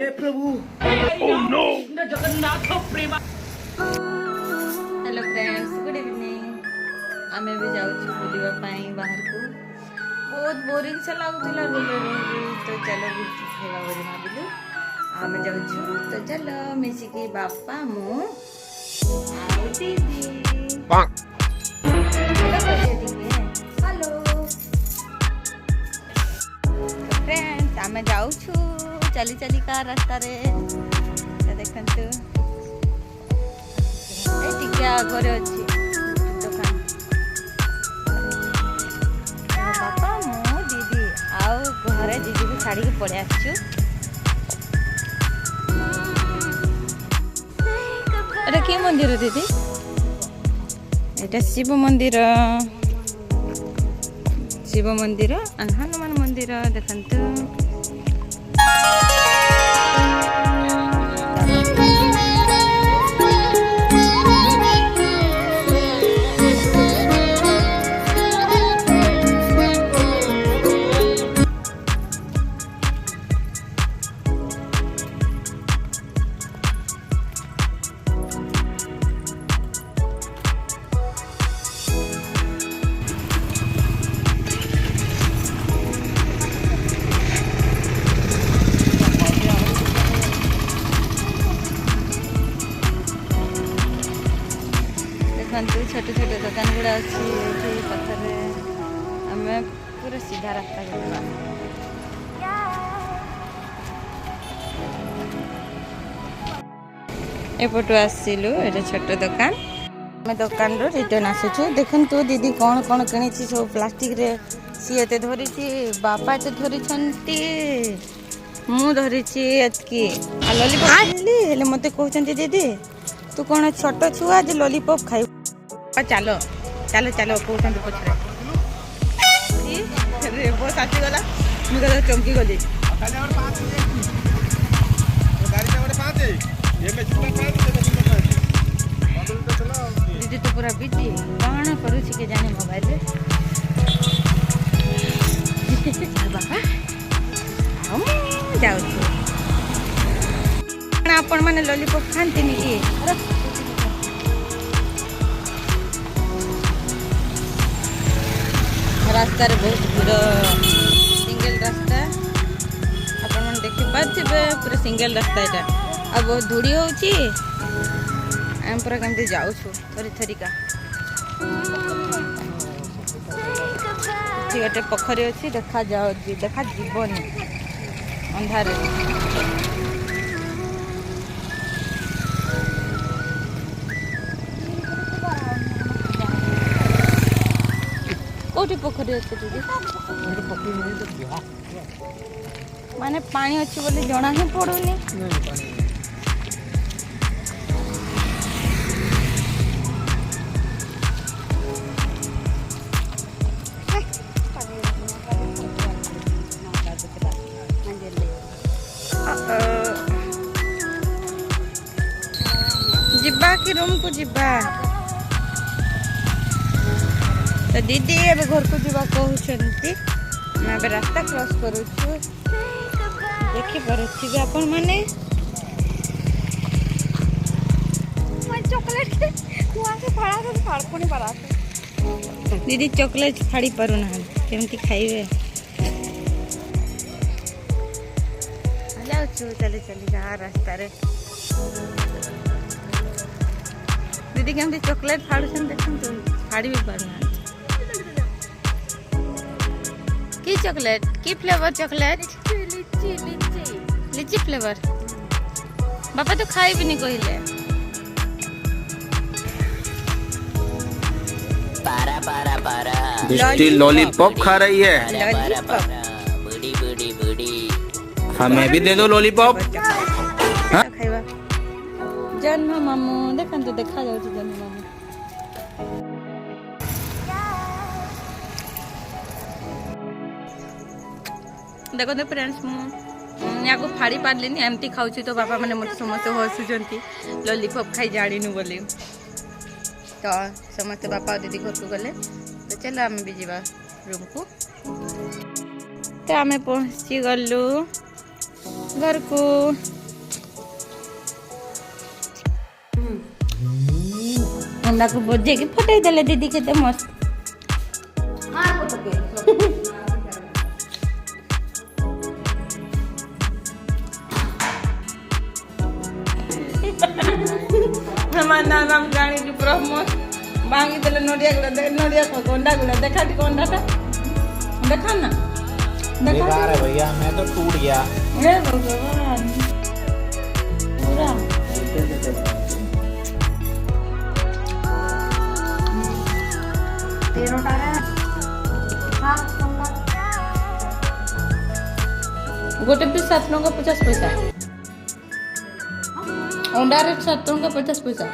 हे प्रभु oh no Jagannath प्रेम। Hello friends, good evening. आमे भी जाउछु बुलिबा पाई बाहर को। बहुत बोरिंग से लागुतिला रूम रे, तो चलो गुपचुप खाइबा बोली भाबिलु। आमे जाउछु तो चलो मिसी के बापा मु आउ दीदी। हेलो दीदी। हेलो फ्रेंड्स, आमे जाउछु चली चली का रास्ता रे। देखंतु ए टिका घरे अछि दुकान। बापा मु दीदी आउ घरे दीदी को छाड़ी के पड़े आछु। एटा के मंदिर दीदी? एटा शिव मंदिर। शिव मंदिर और हनुमान मंदिर देखंतु। छोटे छोटे दुकान गुड़ा अच्छी पाखे आम पूरा सीधा रास्ता गलवा। एपटू आसलु ये छोट दुकान। आम दुकान रिटर्न आसुचु। देखु दीदी कौन कौन किणी सब प्लास्टिक रे सी एते धरी बापा एते धरी मु धरी एतकी लॉलीपॉप आनली हेले मते कहते दीदी तू कौन छोट छुआ आज लॉलीपॉप खाई। चलो चलो चलो कहते पचरे बस आसीगला मुझे चमकी गली। दीदी तो पूरा बिजी कौन करू के जाने मोबाइल रे। बापा जाऊ आपण मैंने लॉलीपॉप खाती कि रास्ता रे बहुत भीड़। सिंगल रास्ता अपन मन देखि पाथिबे पूरा सिंगल रास्ता एटा। आ बहुत धूड़ी होउची हम पूरा केमते जाउ छु थरी थरीका। ठीक गोटे पोखरी अछि देखा जाउ देखा जीवनी अंधार। कोठी पोखरी अच्छे दीदी? माने पानी अच्छी बोले जना ही पड़ूनी। जिब्बा कि रूम को जिब्बा? तो दीदी अब घर को जीवा कहते मैं रास्ता क्रॉस करूँ देखी पारे आपण मैंने दीदी चॉकलेट फाड़ी पारू ना केमती खाइबे। चले चली जा रास्ता रे। दीदी केमती चॉकलेट फाड़ू देखो फाड़ी भी पारू ना। की चॉकलेट की फ्लेवर चॉकलेट? लीची फ्लेवर। बापा तो खाई भी नहीं कहले। पारा पारा पारा लॉलीपॉप खा रही है। बड़ी बड़ी बड़ी हमें भी दे दो लॉलीपॉप। खाइबा जन्म मामू देखन तो देखा जाउ जन्म मामू। देखो तो फ्रेंड्स या को फाड़ी पारलिनी एमती खाऊची तो बापा मैंने मत समस्त हसुचंती लॉलीपॉप खाई जानिनु बोली। तो समस्त बापा और दीदी घर को गले तो चलो आम भी जीवा रूम को। तो आम पहुँची गलु घर को। अंडा को बजे के फटाई देले दीदी केते मस्त। हमार नाम गाड़ी की प्रमोद बांगी देले नडिया को अंडा गुला देखा दी अंडा था देखा ना बेकार है भैया, मैं तो टूट गया। हे भगवान पूरा गोटे पीस 7 टଙ୍କା 50 पैसा अंडा रेट 7 ଟଙ୍କା 50 पैसा।